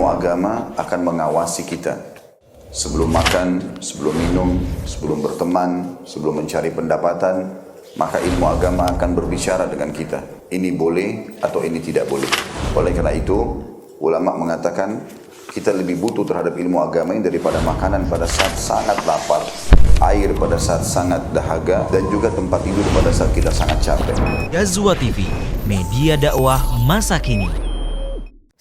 ilmu agama akan mengawasi kita. Sebelum makan, sebelum minum, sebelum berteman, sebelum mencari pendapatan, maka ilmu agama akan berbicara dengan kita. Ini boleh atau ini tidak boleh. Oleh karena itu, ulama mengatakan kita lebih butuh terhadap ilmu agama ini daripada makanan pada saat sangat lapar, air pada saat sangat dahaga, dan juga tempat tidur pada saat kita sangat capek. Ghazwa TV, media dakwah masa kini.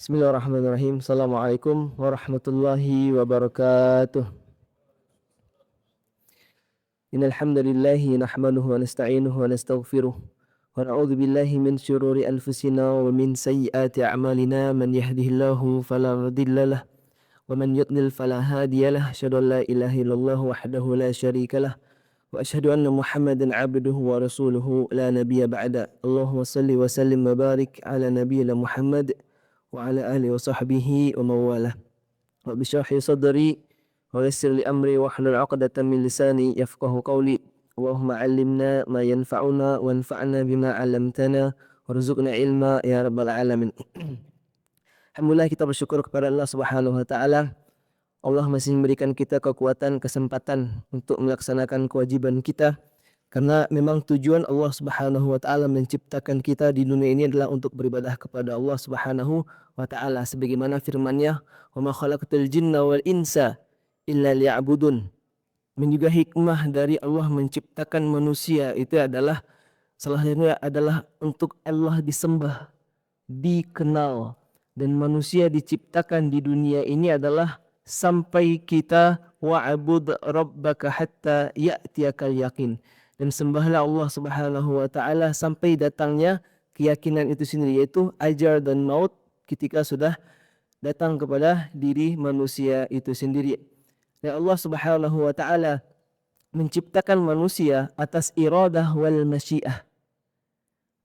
Bismillahirrahmanirrahim. Assalamualaikum warahmatullahi wabarakatuh. Innal hamdalillahi nahmaduhu wa nasta'inuhu wa nastaghfiruh wa na'udzu billahi min syururi anfusina wa min sayyiati a'malina. Man yahdihillahu fala mudhillalah wa man yudlil fala hadiyalah. Asyhadu an la ilaha illallah wahdahu la syarikalah wa asyhadu anna Muhammadan 'abduhu wa rasuluhu la nabiyya ba'da. Allahumma shalli wa sallim wa barik ala nabiyyina Muhammad wa ala alihi wa sahbihi wa mawalah. Wa bishrah li sadri wa yassir li amri wa hlul 'uqdatam min lisani yafqahu qawli. Allahumma 'allimna ma yanfa'una wanfa'na bima 'allamtana warzuqna ilma ya rabbal alamin. Alhamdulillah, kita bersyukur kepada Allah Subhanahu wa taala. Allah masih memberikan kita kekuatan, kesempatan untuk melaksanakan kewajiban kita. Karena memang tujuan Allah Subhanahu wa taala menciptakan kita di dunia ini adalah untuk beribadah kepada Allah Subhanahu wa taala, sebagaimana firman-Nya, "Wa ma khalaqtul jinna wal insa illa liya'budun." Dan juga hikmah dari Allah menciptakan manusia itu adalah salah satunya adalah untuk Allah disembah, dikenal. Dan manusia diciptakan di dunia ini adalah sampai kita wa'bud rabbaka hatta ya'tiyakal yaqin. Dan sembahlah Allah Subhanahu wa taala sampai datangnya keyakinan itu sendiri, yaitu ajal dan maut ketika sudah datang kepada diri manusia itu sendiri. Dan Allah Subhanahu wa taala menciptakan manusia atas iradah wal masyiah,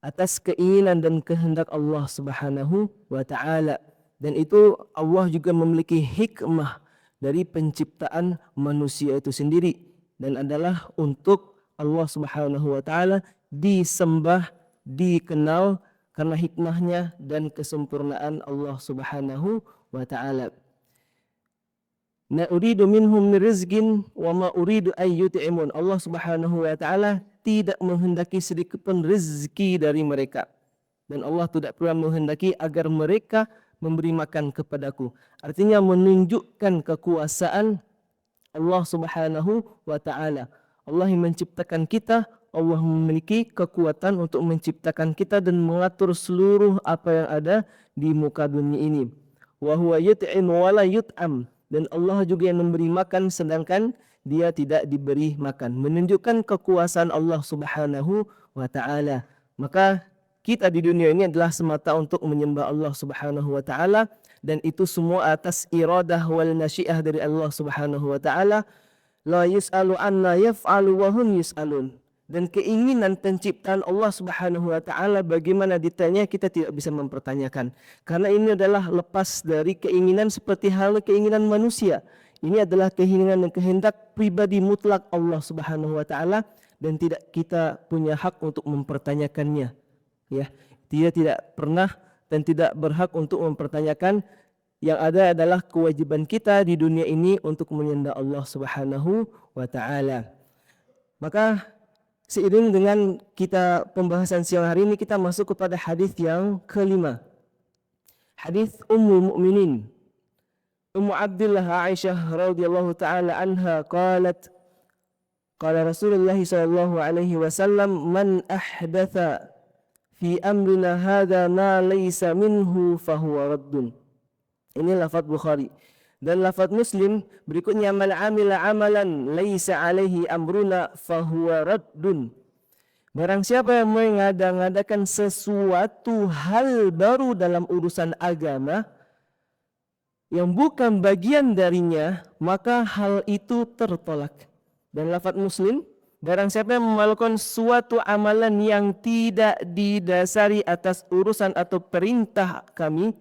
atas keinginan dan kehendak Allah Subhanahu wa taala. Dan itu Allah juga memiliki hikmah dari penciptaan manusia itu sendiri, dan adalah untuk Allah Subhanahu wa taala disembah, dikenal karena hikmahnya dan kesempurnaan Allah Subhanahu wa taala. Na uridu minhum min rizqin wa ma uridu ay yut'imun. Allah Subhanahu wa taala tidak menghendaki sedikit pun rezeki dari mereka, dan Allah tidak pernah menghendaki agar mereka memberi makan kepadaku. Artinya menunjukkan kekuasaan Allah Subhanahu wa taala. Allah yang menciptakan kita, Allah memiliki kekuatan untuk menciptakan kita dan mengatur seluruh apa yang ada di muka dunia ini. Wa huwa yut'im wa la yut'am. Dan Allah juga yang memberi makan sedangkan dia tidak diberi makan. Menunjukkan kekuasaan Allah Subhanahu wa taala. Maka kita di dunia ini adalah semata untuk menyembah Allah Subhanahu wa taala, dan itu semua atas iradah wal masyiah dari Allah Subhanahu wa taala. La yus'alu anna yaf'alu wa hum yus'alun. Dan keinginan penciptaan Allah Subhanahu wa taala bagaimana detailnya kita tidak bisa mempertanyakan, karena ini adalah lepas dari keinginan seperti halnya keinginan manusia. Ini adalah keinginan dan kehendak pribadi mutlak Allah Subhanahu wa taala, dan tidak kita punya hak untuk mempertanyakannya. Ya, dia tidak pernah dan tidak berhak untuk mempertanyakan. Yang ada adalah kewajiban kita di dunia ini untuk menyembah Allah Subhanahu wa taala. Maka seiring dengan kita pembahasan siang hari ini, kita masuk kepada hadis yang kelima. Hadis Ummul Mukminin Ummu Abdullah Aisyah radhiyallahu taala anha qalat, qala Rasulullah sallallahu alaihi wasallam, man ahdatha fi amrina hadza ma laysa minhu fahuwa raddun. Ini lafaz Bukhari. Dan lafaz Muslim berikutnya, man amila amalan laisa alaihi amruna fahuwa raddun. Barang siapa yang mengada-ngadakan sesuatu hal baru dalam urusan agama yang bukan bagian darinya, maka hal itu tertolak. Dan lafaz Muslim, barang siapa yang melakukan suatu amalan yang tidak didasari atas urusan atau perintah kami,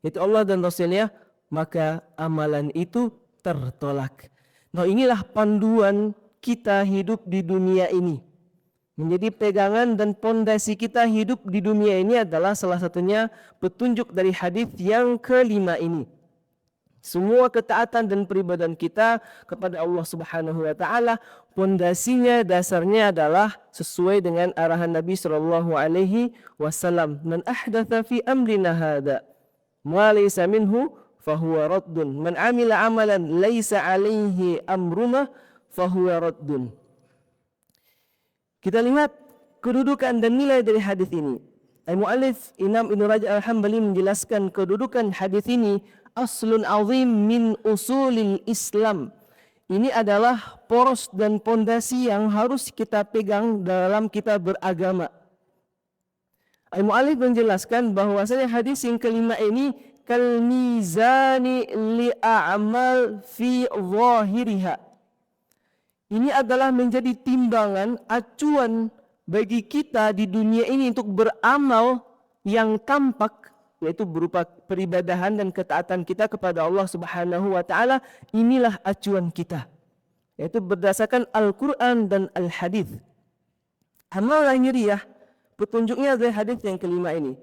yaitu Allah dan Rasulnya, maka amalan itu tertolak. Nah, inilah panduan kita hidup di dunia ini. Menjadi pegangan dan pondasi kita hidup di dunia ini adalah salah satunya petunjuk dari hadis yang kelima ini. Semua ketaatan dan peribadahan kita kepada Allah Subhanahu wa taala pondasinya, dasarnya adalah sesuai dengan arahan Nabi sallallahu alaihi wasallam. Man ahdatsa fi amrina hada ma laysa minhu fahuwa raddun. Man amila amalan laysa alaihi amruna fahuwa raddun. Kita lihat kedudukan dan nilai dari hadis ini. Al-Mu'allif Imam Ibn Rajab Al-Hambali menjelaskan kedudukan hadis ini aslun azim min usulil Islam. Ini adalah poros dan pondasi yang harus kita pegang dalam kita beragama. Al-Mu'allif menjelaskan bahwasanya hadis yang kelima ini kal mizani li a'mal fi zahiriha. Ini adalah menjadi timbangan, acuan bagi kita di dunia ini untuk beramal yang tampak, yaitu berupa peribadahan dan ketaatan kita kepada Allah Subhanahu wa taala. Inilah acuan kita, yaitu berdasarkan Al-Qur'an dan Al-Hadis. Amal lahiriah petunjuknya dari hadis yang kelima ini.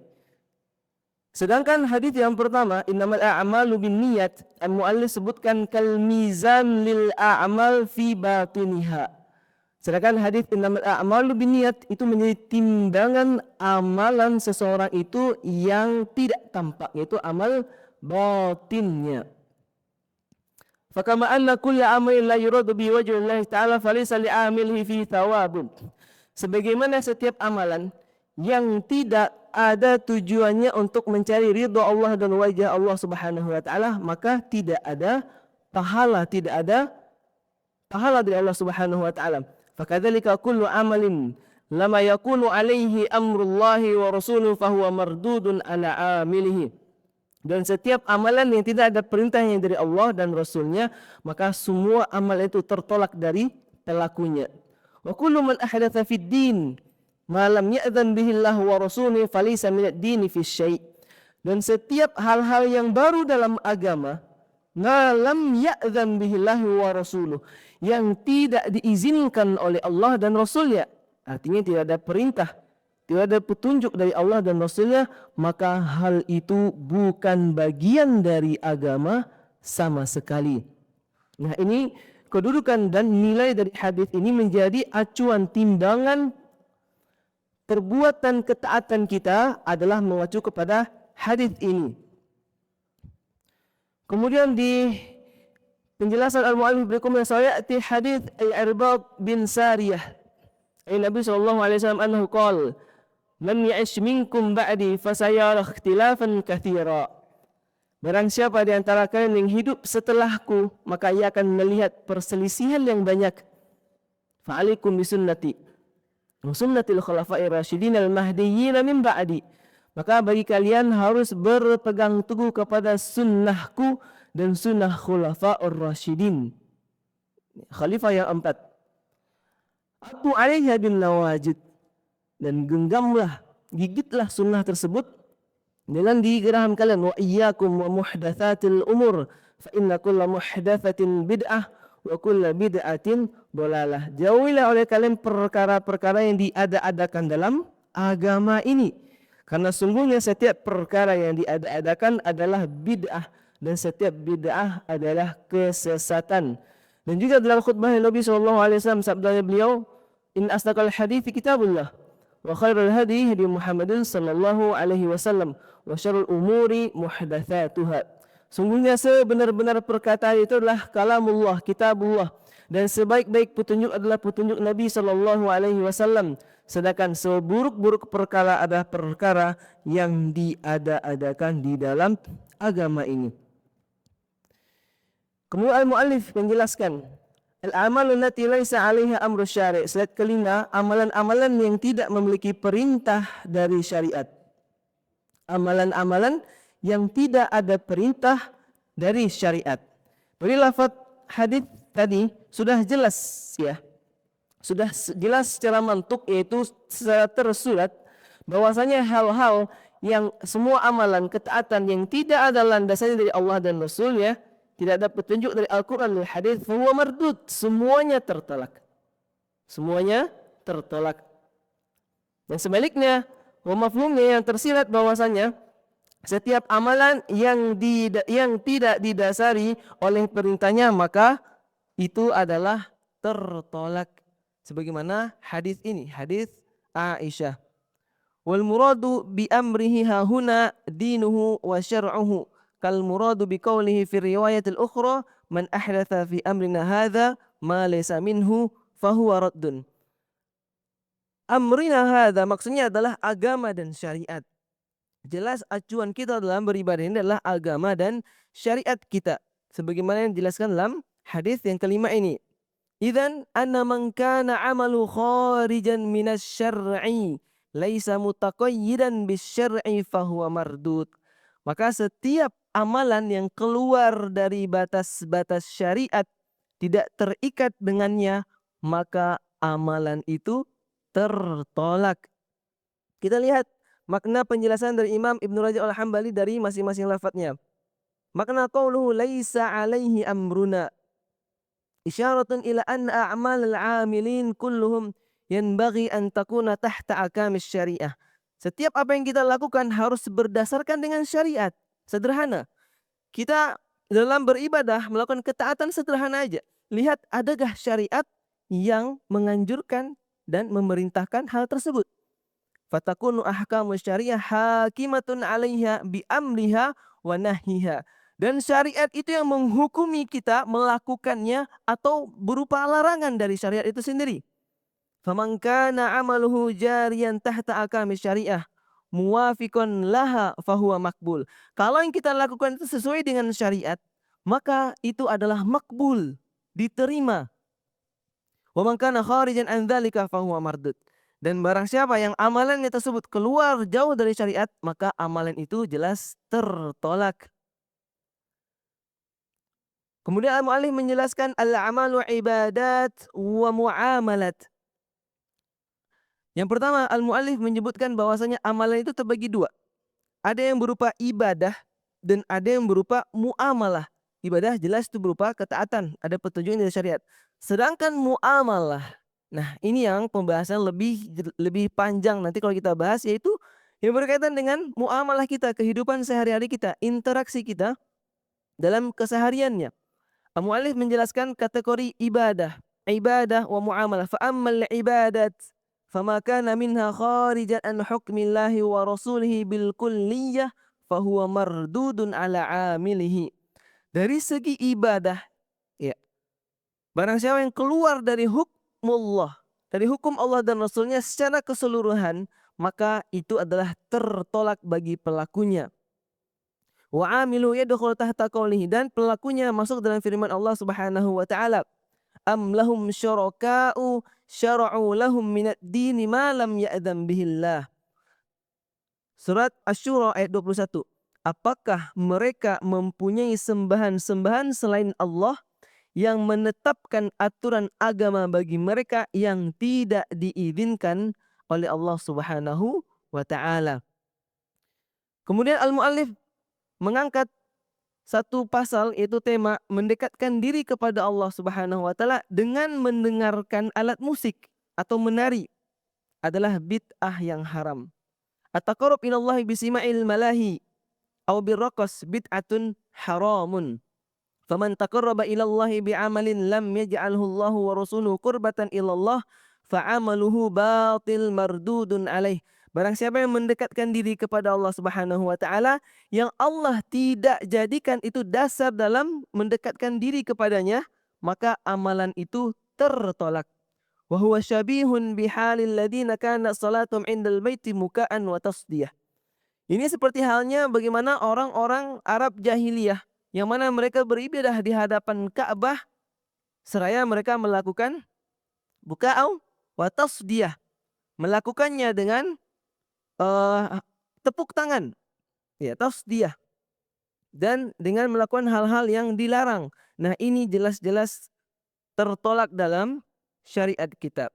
Sedangkan hadis yang pertama, innamal a'malu binniyat, Al-Mu'allif sebutkan kal mizan lil a'mal fi batiniha. Sedangkan hadis innamal a'malu binniyat itu menjadi timbangan amalan seseorang itu yang tidak tampak, yaitu amal batinnya. Fakama anna kulla amalin la yuradu bi wajhillahi ta'ala falaysa li'amilihi fi thawabun. Sebagaimana setiap amalan yang tidak ada tujuannya untuk mencari ridha Allah dan wajah Allah Subhanahu wa taala, maka tidak ada pahala dari Allah Subhanahu wa taala. Fakadzalika kullu amalin lama yakunu alaihi amrullahi wa rasuluhu fahuwa mardudun ala amilihi. Dan setiap amalan yang tidak ada perintahnya dari Allah dan Rasulnya, maka semua amal itu tertolak dari pelakunya. Wa kullu man ahdatsa fid din ma lam ya'dzan bihi Allah wa rasuluhu falaysa min ad-din fi syai'. Dan setiap hal-hal yang baru dalam agama, ma lam ya'dzan bihi Allah wa rasuluhu, yang tidak diizinkan oleh Allah dan Rasulnya, artinya tidak ada perintah, tidak ada petunjuk dari Allah dan Rasulnya, maka hal itu bukan bagian dari agama sama sekali. Nah, ini kedudukan dan nilai dari hadis ini menjadi acuan timbangan perbuatan ketaatan kita adalah mengacu kepada hadis ini. Kemudian di penjelasan Al-Mu'allif berikutnya, sayati hadis Al-Irbad bin Sariyah. Nabi sallallahu alaihi wasallam annahu qala man ya'ish minkum ba'di fasayara ikhtilafan katsira. Barang siapa di antara kalian yang hidup setelahku, maka ia akan melihat perselisihan yang banyak. Fa'alaikum bisunnati wa sunnatil khulafa'ir rasyidin al-mahdiyyin min ba'di. Maka bagi kalian harus berpegang teguh kepada sunnahku dan sunnah khulafa'ur rasyidin, khalifah yang 4. Aku alaiha bin nawajid, dan genggamlah, gigitlah sunnah tersebut dengan di geraham kalian. Wa iyyakum wa muhdatsatil umur fa inna kulla muhdatsatin bid'ah wa kulla bid'atin dolalah. Jauhilah oleh kalian perkara-perkara yang diada-adakan dalam agama ini, karena sungguhnya setiap perkara yang diada-adakan adalah bid'ah, dan setiap bid'ah adalah kesesatan. Dan juga dalam khutbah Nabi SAW, sabdanya beliau, in asdaqal hadits kitabullah wa khairul hadi hadi Muhammadin sallallahu alaihi wasallam wa syarrul umuri muhdatsatuha. Sungguhnya sebenar-benar perkataan itu adalah kalamullah, kitabullah, dan sebaik-baik petunjuk adalah petunjuk Nabi sallallahu alaihi wasallam. Sedangkan seburuk-buruk perkara adalah perkara yang diada-adakan di dalam agama ini. Kemudian Al-Mu'allif menjelaskan al-amalu allati laisa 'alaiha amru syari'. Slide kelima, amalan-amalan yang tidak memiliki perintah dari syariat. Amalan-amalan yang tidak ada perintah dari syariat. Dari lafaz hadis tadi sudah jelas ya. Sudah jelas secara mantuk, yaitu secara tersurat, bahwasanya hal-hal yang semua amalan ketaatan yang tidak ada landasannya dari Allah dan Rasulnya, tidak ada petunjuk dari Al-Quran dan Hadis, fahuwa mardud, semuanya tertolak. Semuanya tertolak. Dan sebaliknya, wa mafhumnya yang tersirat bahwasanya Setiap amalan yang tidak didasari oleh perintahnya maka itu adalah tertolak. Sebagaimana hadis ini, hadis Aisyah. Wal muradu bi amrihi hahuna dinuhu wa syar'uhu kal muradu bi qawlihi fi riwayat al-ukhra man ahdatha fi amrina hadza ma laysa minhu fahuwa raddun. Amrina hadza maksudnya adalah agama dan syariat. Jelas acuan kita dalam beribadah ini adalah agama dan syariat kita. Sebagaimana yang dijelaskan dalam hadis yang kelima ini. Idzan anna man kana amalu kharijan minas syar'i laisa mutaqayyidan bis syar'i fahuwa mardud. Maka setiap amalan yang keluar dari batas-batas syariat tidak terikat dengannya maka amalan itu tertolak. Kita lihat makna penjelasan dari Imam Ibnu Rajab Al-Hambali dari masing-masing lafadznya. Makna qauluhu laisa alaihi amruna isyaratun ila anna a'mal al-'amilin kulluhum yanbaghi an takuna tahta akamis syariah. Setiap apa yang kita lakukan harus berdasarkan dengan syariat. Sederhana. Kita dalam beribadah melakukan ketaatan sederhana aja. Lihat adakah syariat yang menganjurkan dan memerintahkan hal tersebut. Fatakunu ahkamu syariah hakimatun 'alaiha bi amriha wa nahyiha. Dan syariat itu yang menghukumi kita melakukannya atau berupa larangan dari syariat itu sendiri. Faman kana 'amaluhu jariyan tahta ahkami syariah muwafiqan laha fahuwa makbul. Kalau yang kita lakukan itu sesuai dengan syariat, maka itu adalah makbul, diterima. Wa man kana kharijan an dzalika fahuwa mardud. Dan barang siapa yang amalannya tersebut keluar jauh dari syariat, maka amalan itu jelas tertolak. Kemudian al-mu'allif menjelaskan al-amalu ibadat wa muamalat. Yang pertama, al-mu'allif menyebutkan bahwasanya amalan itu terbagi dua. Ada yang berupa ibadah dan ada yang berupa muamalah. Ibadah jelas itu berupa ketaatan, ada petunjuk dari syariat. Sedangkan muamalah, nah ini yang pembahasan lebih panjang nanti kalau kita bahas, yaitu yang berkaitan dengan muamalah kita, kehidupan sehari-hari kita, interaksi kita dalam kesehariannya. Al-mu'allif menjelaskan kategori ibadah wa muamalah. Fa ammal ibadat fama kana minha kharijan an hukmillahi wa rasulihi bil kulliyah fahuwa mardudun ala amilihi. Dari segi ibadah, ya, barang siapa yang keluar dari hukmullah, dari hukum Allah dan Rasulnya secara keseluruhan, maka itu adalah tertolak bagi pelakunya. Wa amilu yadkhulu tahta qoulihi, dan pelakunya masuk dalam firman Allah Subhanahu wa taala. Am lahum syuraka'u syara'u lahum minad dini ma lam ya'dzam bihillah. Surat Asy-Syura ayat 21. Apakah mereka mempunyai sembahan-sembahan selain Allah yang menetapkan aturan agama bagi mereka yang tidak diizinkan oleh Allah Subhanahu wa taala. Kemudian al-muallif mengangkat satu pasal, yaitu tema mendekatkan diri kepada Allah Subhanahu wa taala dengan mendengarkan alat musik atau menari adalah bid'ah yang haram. At-taqarrub ila Allah bisima'il malahi aw birraqas bid'atun haramun. Faman taqarraba ila Allah bi'amalin lam yaj'alhu Allah wa rasuluhu qurbatan ila Allah fa'amaluhu batil mardudun alaih. Barang siapa yang mendekatkan diri kepada Allah Subhanahu wa taala yang Allah tidak jadikan itu dasar dalam mendekatkan diri kepadanya, maka amalan itu tertolak. Wa huwa syabihun bihalil ladina kana salatum indal baiti muka'an wa tasdiyah. Ini seperti halnya bagaimana orang-orang Arab jahiliyah yang mana mereka beribadah di hadapan Ka'bah seraya mereka melakukan buka'au wa tasdiyah, melakukannya dengan tepuk tangan, ya, tasdiyah, dan dengan melakukan hal-hal yang dilarang. Nah, ini jelas-jelas tertolak dalam syariat kita.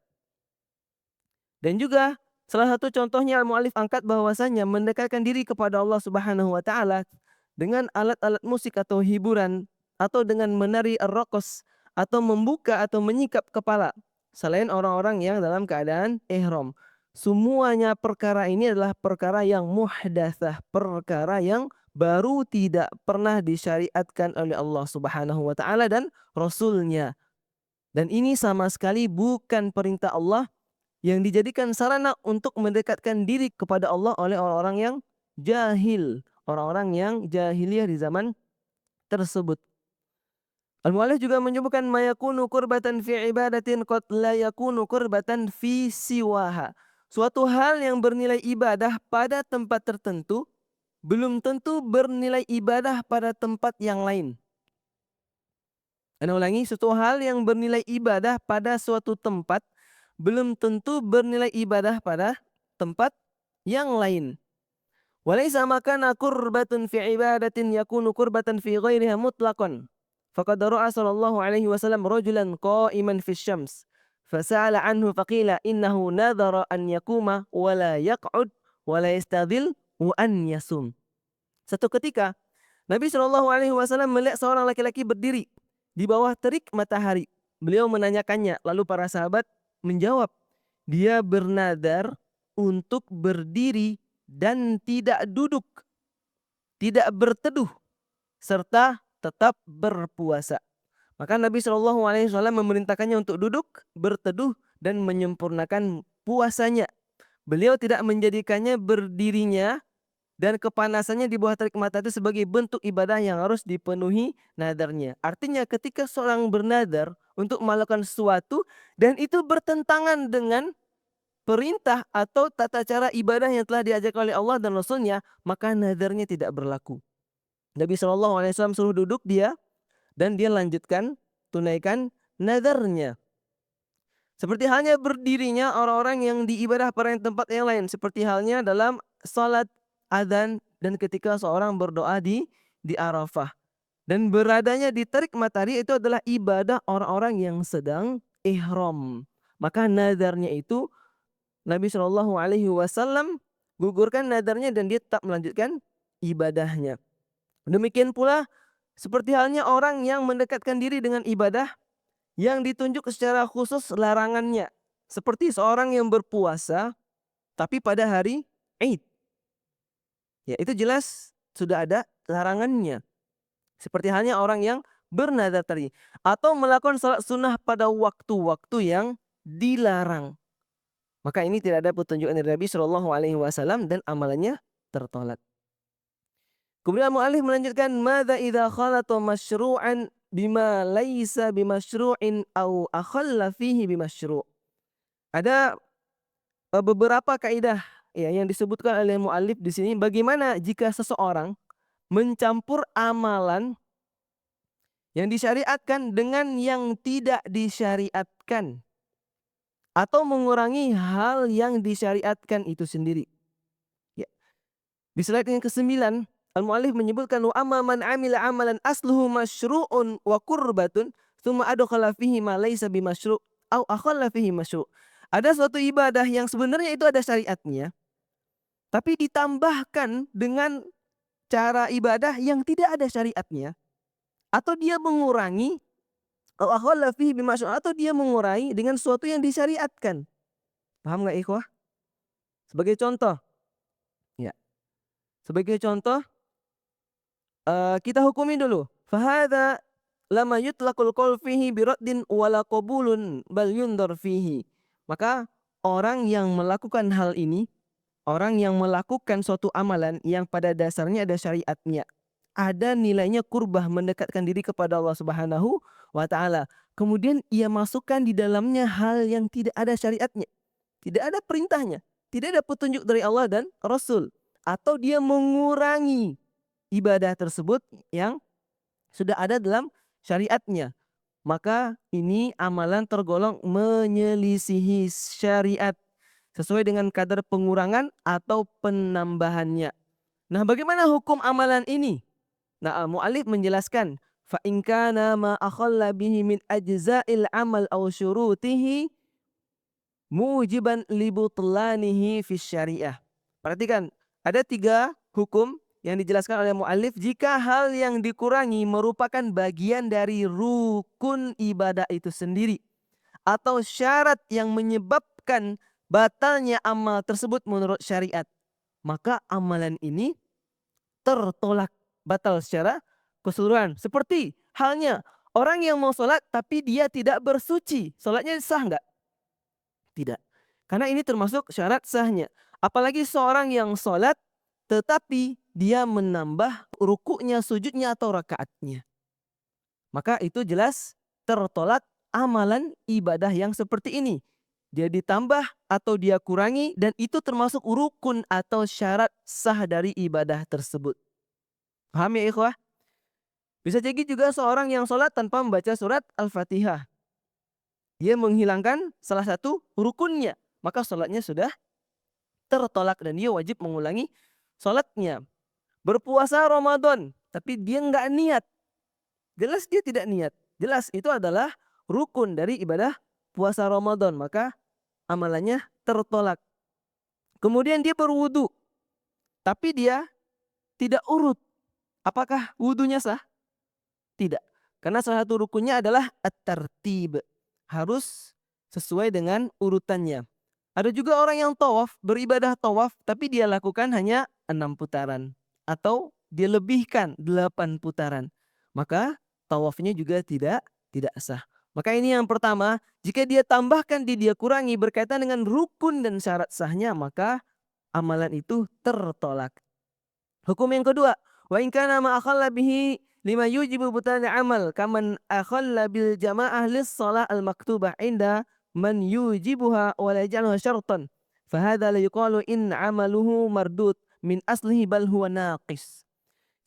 Dan juga salah satu contohnya al-mu'allif angkat bahwasanya mendekatkan diri kepada Allah Subhanahu wa taala dengan alat-alat musik atau hiburan atau dengan menari ar-raqas atau membuka atau menyikap kepala selain orang-orang yang dalam keadaan ihram. semuanya perkara ini adalah perkara yang muhdatsah, perkara yang baru tidak pernah disyariatkan oleh Allah Subhanahu wa taala dan Rasul-Nya. Dan ini sama sekali bukan perintah Allah yang dijadikan sarana untuk mendekatkan diri kepada Allah oleh orang-orang yang jahil, orang-orang yang jahiliyah di zaman tersebut. Al-Mu'allif juga menyebutkan mayakunu qurbatan fi ibadatin qad la yakunu qurbatan fi siwaha. Suatu hal yang bernilai ibadah pada tempat tertentu belum tentu bernilai ibadah pada tempat yang lain. Ana ulangi, suatu hal yang bernilai ibadah pada suatu tempat belum tentu bernilai ibadah pada tempat yang lain. Walaysa makana qurbatun fi ibadatin yakunu qurbatan fi ghairiha mutlaqan. Faqad ra'a sallallahu alaihi wasallam rajulan qa'iman fi syams. Fasa'ala anhu faqila innahu nadhara an yakuma wa la yaq'ud wa la yastadhil wa an yasum. Satu ketika Nabi Shallallahu alaihi wasallam melihat seorang laki-laki berdiri di bawah terik matahari. Beliau menanyakannya, lalu para sahabat menjawab, dia bernadar untuk berdiri dan tidak duduk, tidak berteduh, serta tetap berpuasa. Maka Nabi Shallallahu alaihi wasallam memerintahkannya untuk duduk, berteduh, dan menyempurnakan puasanya. Beliau tidak menjadikannya berdirinya dan kepanasannya di bawah terik matahari itu sebagai bentuk ibadah yang harus dipenuhi nadarnya. Artinya ketika seorang bernadar untuk melakukan sesuatu dan itu bertentangan dengan perintah atau tata cara ibadah yang telah diajarkan oleh Allah dan Rasul-Nya, maka nadarnya tidak berlaku. Nabi SAW suruh duduk dia dan dia lanjutkan tunaikan nadarnya. Seperti halnya berdirinya orang-orang yang diibadah pada tempat yang lain, seperti halnya dalam salat, adzan, dan ketika seorang berdoa di Arafah. Dan beradanya di terik matahari itu adalah ibadah orang-orang yang sedang ihram. Maka nadarnya itu Nabi Shallallahu alaihi wasallam gugurkan nadarnya dan dia tetap melanjutkan ibadahnya. Demikian pula seperti halnya orang yang mendekatkan diri dengan ibadah yang ditunjuk secara khusus larangannya. Seperti seorang yang berpuasa tapi pada hari Id. Ya, itu jelas sudah ada larangannya. Seperti halnya orang yang bernadar tadi. Atau melakukan salat sunnah pada waktu-waktu yang dilarang. Maka ini tidak ada petunjuk dari Nabi Shallallahu alaihi wasallam dan amalannya tertolak. Kemudian mu'allif melanjutkan, madza idza khalata masyru'an bima laisa bimasyru'in au akhalla fihi bimasyru'. Ada beberapa kaidah ya yang disebutkan oleh mu'allif di sini, bagaimana jika seseorang mencampur amalan yang disyariatkan dengan yang tidak disyariatkan atau mengurangi hal yang disyariatkan itu sendiri. Ya. Di slide yang ke-9, al-mu'allif menyebutkan wa amma man 'amila 'amalan asluhu masyru'un wa qurbatun tsumma adkhala fihi ma laysa bimasyru' au akhalla fihi masyru'. Ada suatu ibadah yang sebenarnya itu ada syariatnya, tapi ditambahkan dengan cara ibadah yang tidak ada syariatnya, atau dia mengurangi atau dia mengurangi dengan sesuatu yang disyariatkan. Paham nggak ikhwah? Sebagai contoh, ya. Sebagai contoh, kita hukumi dulu. Fahadha lama yutlaqul qaul fihi biraddin wala qabulun bal yundar fihi. Maka orang yang melakukan hal ini, orang yang melakukan suatu amalan yang pada dasarnya ada syariatnya, ada nilainya kurbah, mendekatkan diri kepada Allah Subhanahu wa taala. Kemudian ia masukkan di dalamnya hal yang tidak ada syariatnya, tidak ada perintahnya, tidak ada petunjuk dari Allah dan Rasul, atau dia mengurangi ibadah tersebut yang sudah ada dalam syariatnya, maka ini amalan tergolong menyelisihi syariat sesuai dengan kadar pengurangan atau penambahannya. Nah, bagaimana hukum amalan ini? Nah, mu'allif menjelaskan, fa in kana ma akhalla bihi min ajza'il amal aw syurutihi mujiban li butlanihi fi syariah. Perhatikan, ada 3 hukum yang dijelaskan oleh mu'allif jika hal yang dikurangi merupakan bagian dari rukun ibadah itu sendiri atau syarat yang menyebabkan batalnya amal tersebut menurut syariat, maka amalan ini tertolak, batal secara keseluruhan. Seperti halnya orang yang mau sholat tapi dia tidak bersuci, sholatnya sah nggak? Tidak. Karena ini termasuk syarat sahnya. Apalagi seorang yang sholat tetapi dia menambah rukuknya, sujudnya atau rakaatnya. Maka itu jelas tertolak amalan ibadah yang seperti ini. Dia ditambah atau dia kurangi dan itu termasuk rukun atau syarat sah dari ibadah tersebut. Paham ya ikhwah? Bisa jadi juga seorang yang sholat tanpa membaca surat Al-Fatihah. Dia menghilangkan salah satu rukunnya. Maka sholatnya sudah tertolak dan dia wajib mengulangi sholatnya. Berpuasa Ramadan, tapi dia nggak niat. Jelas dia tidak niat. Jelas itu adalah rukun dari ibadah puasa Ramadan. Maka amalannya tertolak. Kemudian dia berwudu, tapi dia tidak urut. Apakah wudunya sah? Tidak. Karena salah satu rukunnya adalah at-tartib. Harus sesuai dengan urutannya. Ada juga orang yang tawaf, beribadah tawaf, tapi dia lakukan hanya 6 putaran. Atau dia lebihkan 8 putaran. Maka tawafnya juga tidak sah. Maka ini yang pertama, jika dia tambahkan dia kurangi berkaitan dengan rukun dan syarat sahnya, maka amalan itu tertolak. Hukum yang kedua, wa in kana ma akhalla bihi lima yujibu butlan amal kaman akhalla bil jamaah lis shalah al maktubah inda man yujibuha wa la yaj'aluha syartan fa hadha la yuqalu in amaluhu mardud min aslihi bal huwa naqis.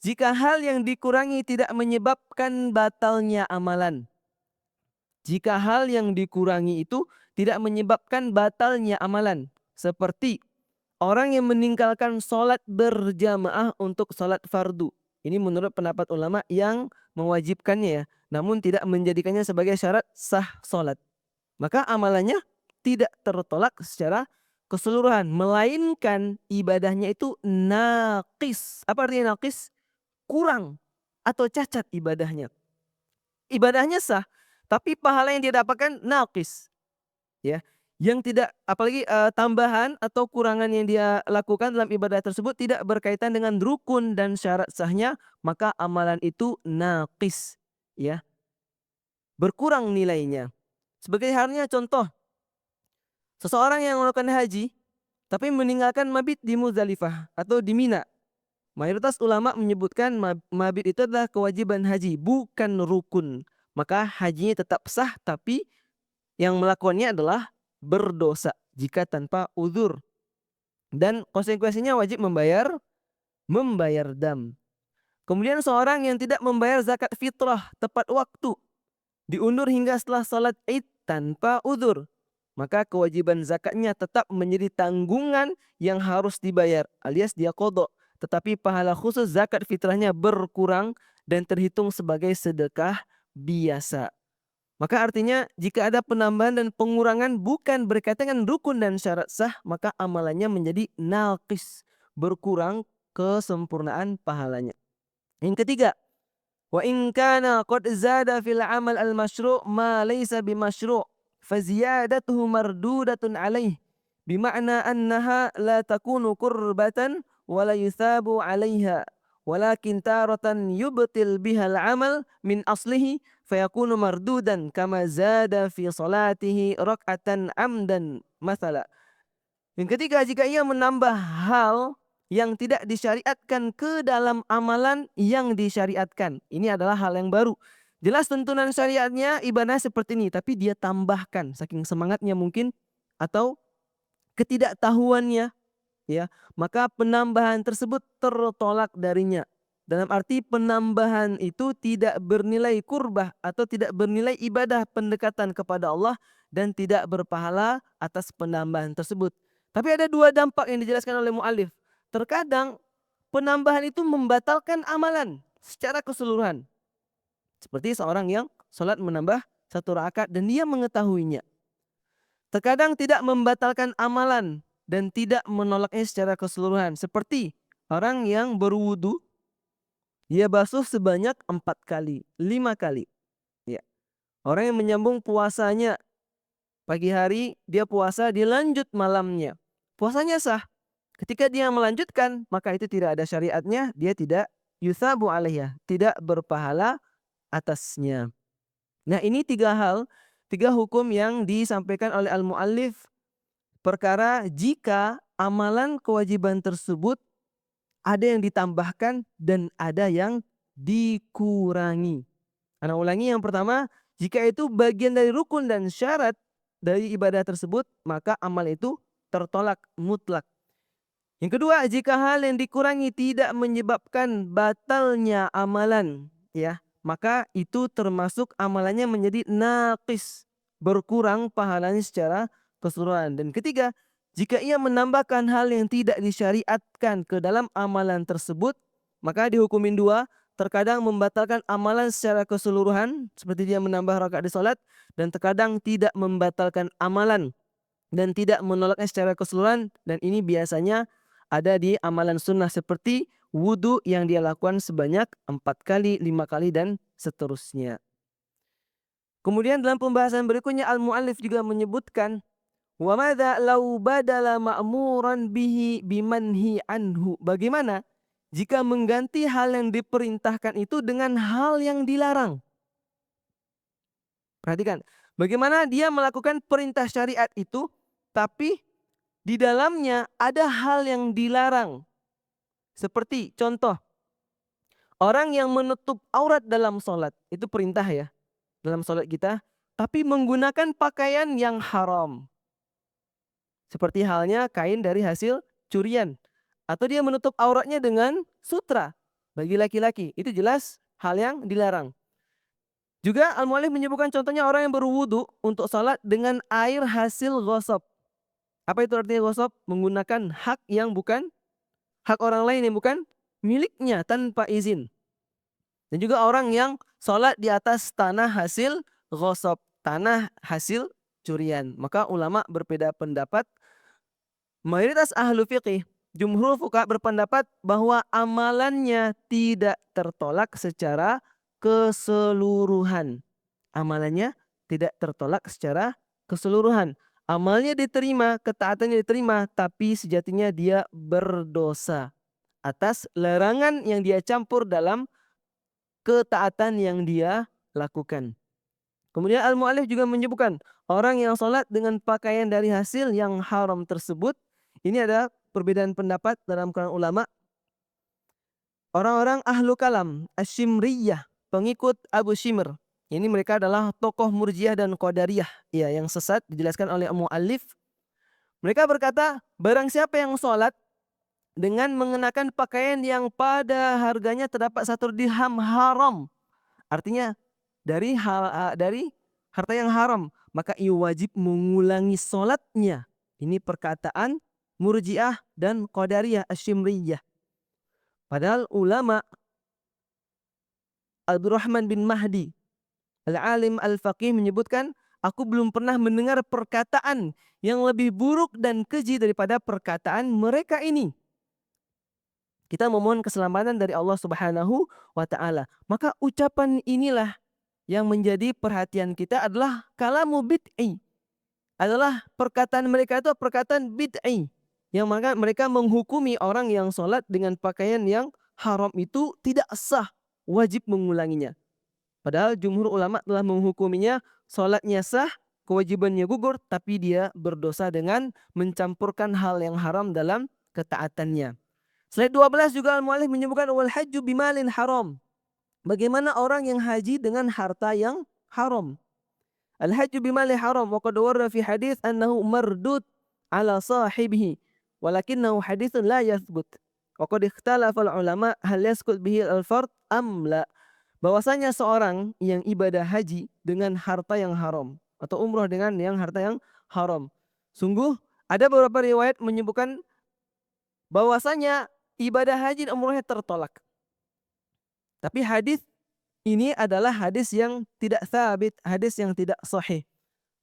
Jika hal yang dikurangi tidak menyebabkan batalnya amalan. Jika hal yang dikurangi itu tidak menyebabkan batalnya amalan. Seperti orang yang meninggalkan sholat berjamaah untuk sholat fardu. Ini menurut pendapat ulama yang mewajibkannya ya. Namun tidak menjadikannya sebagai syarat sah sholat. Maka amalannya tidak tertolak secara keseluruhan. Melainkan ibadahnya itu naqis. Apa artinya naqis? Kurang atau cacat ibadahnya. Ibadahnya sah. Tapi pahala yang dia dapatkan naqis. Ya. Yang tidak, apalagi tambahan atau kurangan yang dia lakukan dalam ibadah tersebut tidak berkaitan dengan rukun dan syarat sahnya, maka amalan itu naqis, ya, berkurang nilainya. Sebagai halnya contoh, seseorang yang melakukan haji tapi meninggalkan mabit di Muzdalifah atau di Mina. Mayoritas ulama menyebutkan mabit itu adalah kewajiban haji, bukan rukun. Maka hajinya tetap sah, tapi yang melakukannya adalah berdosa jika tanpa uzur. Dan konsekuensinya wajib membayar dam. Kemudian seorang yang tidak membayar zakat fitrah tepat waktu, diundur hingga setelah salat Id tanpa uzur, maka kewajiban zakatnya tetap menjadi tanggungan yang harus dibayar alias dia qadha. Tetapi pahala khusus zakat fitrahnya berkurang dan terhitung sebagai sedekah biasa. Maka artinya jika ada penambahan dan pengurangan bukan berkaitan dengan rukun dan syarat sah, maka amalannya menjadi naqis, berkurang kesempurnaan pahalanya. Yang ketiga, wa in kana qad zada fil amal al masyru' ma laysa bimasyru' fa ziyadatuhu mardudatun alaih bima'na annaha la takunu qurbatan wa la yuthabu 'alaiha walakin taratan yubtil bihal amal min aslihi fayakunu mardudan kama zada fi salatihi rak'atan amdan mathala. Yang ketiga, jika ia menambah hal yang tidak disyariatkan ke dalam amalan yang disyariatkan, ini adalah hal yang baru. Jelas tuntunan syariatnya ibadah seperti ini, tapi dia tambahkan saking semangatnya mungkin atau ketidaktahuannya, ya, maka penambahan tersebut tertolak darinya. Dalam arti penambahan itu tidak bernilai kurbah atau tidak bernilai ibadah pendekatan kepada Allah dan tidak berpahala atas penambahan tersebut. Tapi ada dua dampak yang dijelaskan oleh mu'allif. Terkadang penambahan itu membatalkan amalan secara keseluruhan. Seperti seorang yang sholat menambah 1 rakaat dan dia mengetahuinya. Terkadang tidak membatalkan amalan dan tidak menolaknya secara keseluruhan. Seperti orang yang berwudu, dia basuh sebanyak 4 kali, 5 kali. Ya. Orang yang menyambung puasanya Pagi hari dia puasa, dilanjut malamnya. Puasanya sah. Ketika dia melanjutkan, maka itu tidak ada syariatnya, dia tidak yusabu alaiha, tidak berpahala atasnya. Nah, ini tiga hukum yang disampaikan oleh al-muallif perkara jika amalan kewajiban tersebut ada yang ditambahkan dan ada yang dikurangi. Ana ulangi, yang pertama, jika itu bagian dari rukun dan syarat dari ibadah tersebut, maka amal itu tertolak mutlak. Yang kedua, jika hal yang dikurangi tidak menyebabkan batalnya amalan, ya, maka itu termasuk amalannya menjadi naqis, berkurang pahalanya secara keseluruhan. Dan ketiga, jika ia menambahkan hal yang tidak disyariatkan ke dalam amalan tersebut, maka dihukumin dua. Terkadang membatalkan amalan secara keseluruhan, seperti dia menambah rakaat di salat, dan terkadang tidak membatalkan amalan dan tidak menolaknya secara keseluruhan, dan ini biasanya ada di amalan sunnah seperti wudu yang dia lakukan sebanyak 4 kali, 5 kali, dan seterusnya. Kemudian dalam pembahasan berikutnya al-muallif juga menyebutkan wa madza law badala ma'muran bihi bimanhi anhu. Bagaimana jika mengganti hal yang diperintahkan itu dengan hal yang dilarang? Perhatikan, bagaimana dia melakukan perintah syariat itu, tapi di dalamnya ada hal yang dilarang. Seperti contoh, orang yang menutup aurat dalam sholat, itu perintah ya, dalam sholat kita, tapi menggunakan pakaian yang haram. Seperti halnya kain dari hasil curian. Atau dia menutup auratnya dengan sutra bagi laki-laki. Itu jelas hal yang dilarang. Juga al-muallif menyebutkan contohnya orang yang berwudu untuk salat dengan air hasil ghosab. Apa itu artinya ghosab? Menggunakan hak yang bukan hak orang lain yang bukan miliknya tanpa izin. Dan juga orang yang salat di atas tanah hasil ghosab, tanah hasil curian. Maka ulama berbeda pendapat. Mayoritas ahlu fiqih, jumhur fuqaha berpendapat bahwa amalannya tidak tertolak secara keseluruhan. Amalannya tidak tertolak secara keseluruhan. Amalnya diterima, ketaatannya diterima, tapi sejatinya dia berdosa atas larangan yang dia campur dalam ketaatan yang dia lakukan. Kemudian al-muallif juga menyebutkan orang yang sholat dengan pakaian dari hasil yang haram tersebut. Ini ada perbedaan pendapat dalam kalangan ulama. Orang-orang ahlu kalam, asyimriyah, pengikut Abu Shimr. Ini mereka adalah tokoh Murji'ah dan Qadariyah, ya, yang sesat, dijelaskan oleh muallif. Mereka berkata, barang siapa yang sholat dengan mengenakan pakaian yang pada harganya terdapat 1 dirham haram, artinya dari harta yang haram, maka ia wajib mengulangi sholatnya. Ini perkataan Murji'ah dan Qadariyah Asyimriyah. Padahal ulama Abdurrahman bin Mahdi Al-Alim Al-Faqih menyebutkan, aku belum pernah mendengar perkataan yang lebih buruk dan keji daripada perkataan mereka ini. Kita memohon keselamatan dari Allah Subhanahu wa Ta'ala. Maka ucapan inilah yang menjadi perhatian kita adalah kalamu bid'i. Adalah perkataan mereka itu perkataan bid'i. Yang mereka menghukumi orang yang sholat dengan pakaian yang haram itu tidak sah, wajib mengulanginya. Padahal jumhur ulama telah menghukuminya sholatnya sah, kewajibannya gugur, tapi dia berdosa dengan mencampurkan hal yang haram dalam ketaatannya. Slide 12 juga al-muallif menyebutkan wal hajju bimalin haram. Bagaimana orang yang haji dengan harta yang haram? Al-hajju bimalin haram wa qad warada fi hadits annahu mardud ala sahibihi walakinnahu haditsun la yathbut. Wa qad ikhtalafa al-ulama hal yaskut bihi al-fard am la. Bahwasanya seorang yang ibadah haji dengan harta yang haram atau umroh dengan yang harta yang haram. Sungguh ada beberapa riwayat menyebutkan bahwasanya ibadah haji dan umrohnya tertolak. Tapi hadis ini adalah hadis yang tidak sabit, hadis yang tidak sahih.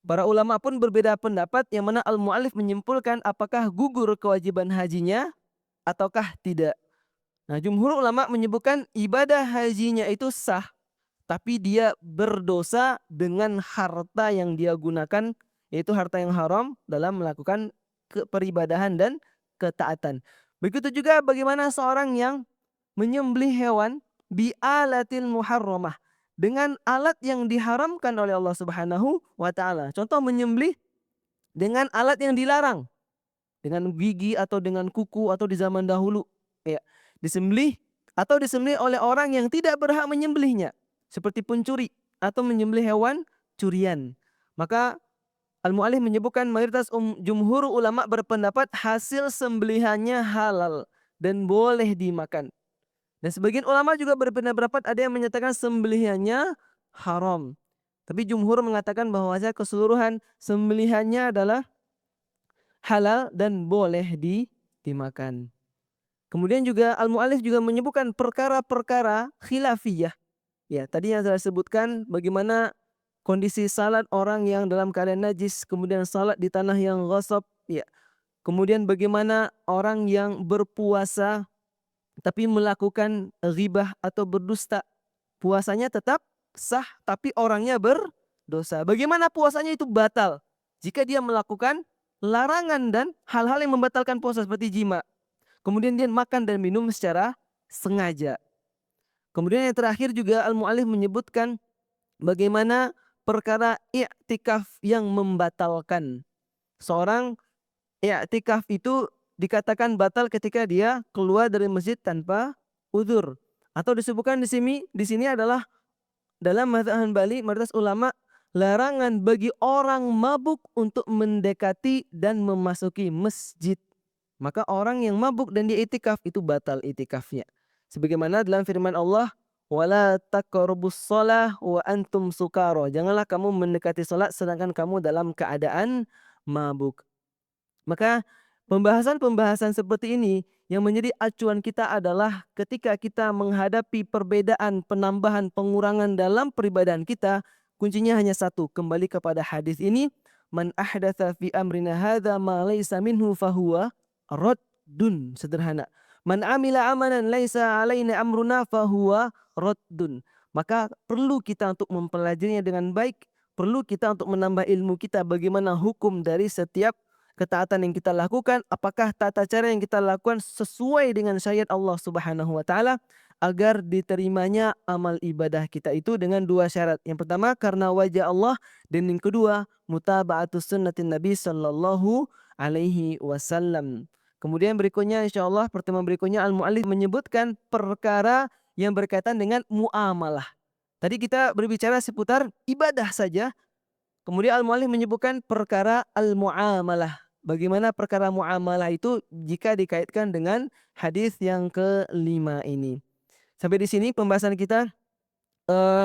Para ulama pun berbeda pendapat, yang mana al-muallif menyimpulkan apakah gugur kewajiban hajinya ataukah tidak. Nah, jumhur ulama menyebutkan ibadah hajinya itu sah, tapi dia berdosa dengan harta yang dia gunakan yaitu harta yang haram dalam melakukan peribadahan dan ketaatan. Begitu juga bagaimana seorang yang menyembelih hewan bi'alatil muharramah, dengan alat yang diharamkan oleh Allah Subhanahu wa taala. Contoh menyembelih dengan alat yang dilarang, dengan gigi atau dengan kuku atau di zaman dahulu ya, disembelih atau disembelih oleh orang yang tidak berhak menyembelihnya, seperti pencuri atau menyembelih hewan curian. Maka Al-Mu'allif menyebutkan mayoritas jumhur ulama berpendapat hasil sembelihannya halal dan boleh dimakan. Dan sebagian ulama juga berpendapat ada yang menyatakan sembelihannya haram. Tapi jumhur mengatakan bahwa keseluruhan sembelihannya adalah halal dan boleh dimakan. Kemudian juga Al-Mu'allif juga menyebutkan perkara-perkara khilafiyah. Ya, tadi yang saya sebutkan bagaimana kondisi salat orang yang dalam keadaan najis, kemudian salat di tanah yang ghasab, ya. Kemudian bagaimana orang yang berpuasa tapi melakukan ghibah atau berdusta, puasanya tetap sah tapi orangnya berdosa. Bagaimana puasanya itu batal jika dia melakukan larangan dan hal-hal yang membatalkan puasa seperti jima. Kemudian dia makan dan minum secara sengaja. Kemudian yang terakhir juga Al-Mu'allif menyebutkan bagaimana perkara i'tikaf yang membatalkan. Seorang i'tikaf itu dikatakan batal ketika dia keluar dari masjid tanpa uzur. Atau disebutkan di sini adalah dalam mazhab Hambali, mayoritas ulama, larangan bagi orang mabuk untuk mendekati dan memasuki masjid. Maka orang yang mabuk dan dia itikaf itu batal itikafnya. Sebagaimana dalam firman Allah, wala taqrabus shalah wa antum sukara. Janganlah kamu mendekati salat sedangkan kamu dalam keadaan mabuk. Maka pembahasan-pembahasan seperti ini yang menjadi acuan kita adalah ketika kita menghadapi perbedaan, penambahan, pengurangan dalam peribadahan kita, kuncinya hanya satu, kembali kepada hadis ini, man ahdatsa fi amrina hadza ma laisa minhu fahuwa raddun. Sederhana. Man amila amalan laisa alaina amruna fahuwa raddun. Maka perlu kita untuk mempelajarinya dengan baik, perlu kita untuk menambah ilmu kita bagaimana hukum dari setiap ketaatan yang kita lakukan, apakah tata cara yang kita lakukan sesuai dengan syariat Allah Subhanahu wa taala, agar diterimanya amal ibadah kita itu dengan dua syarat. Yang pertama karena wajah Allah, dan yang kedua mutaba'atus sunnatin Nabi sallallahu alaihi wasallam. Kemudian berikutnya insyaallah pertemuan berikutnya Al-Mu'allif menyebutkan perkara yang berkaitan dengan muamalah. Tadi kita berbicara seputar ibadah saja. Kemudian Al-Mu'allif menyebutkan perkara al-muamalah. Bagaimana perkara muamalah itu jika dikaitkan dengan hadis yang kelima ini. Sampai di sini pembahasan kita.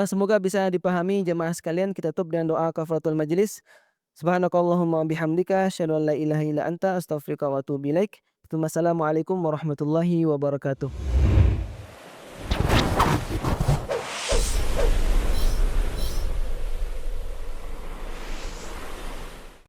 Semoga bisa dipahami jemaah sekalian. Kita tutup dengan doa kafaratul majlis. Subhanakallahumma bihamdika asyhadu an la ilaha illa anta astaghfiruka wa atubu ilaik. Assalamualaikum warahmatullahi wabarakatuh.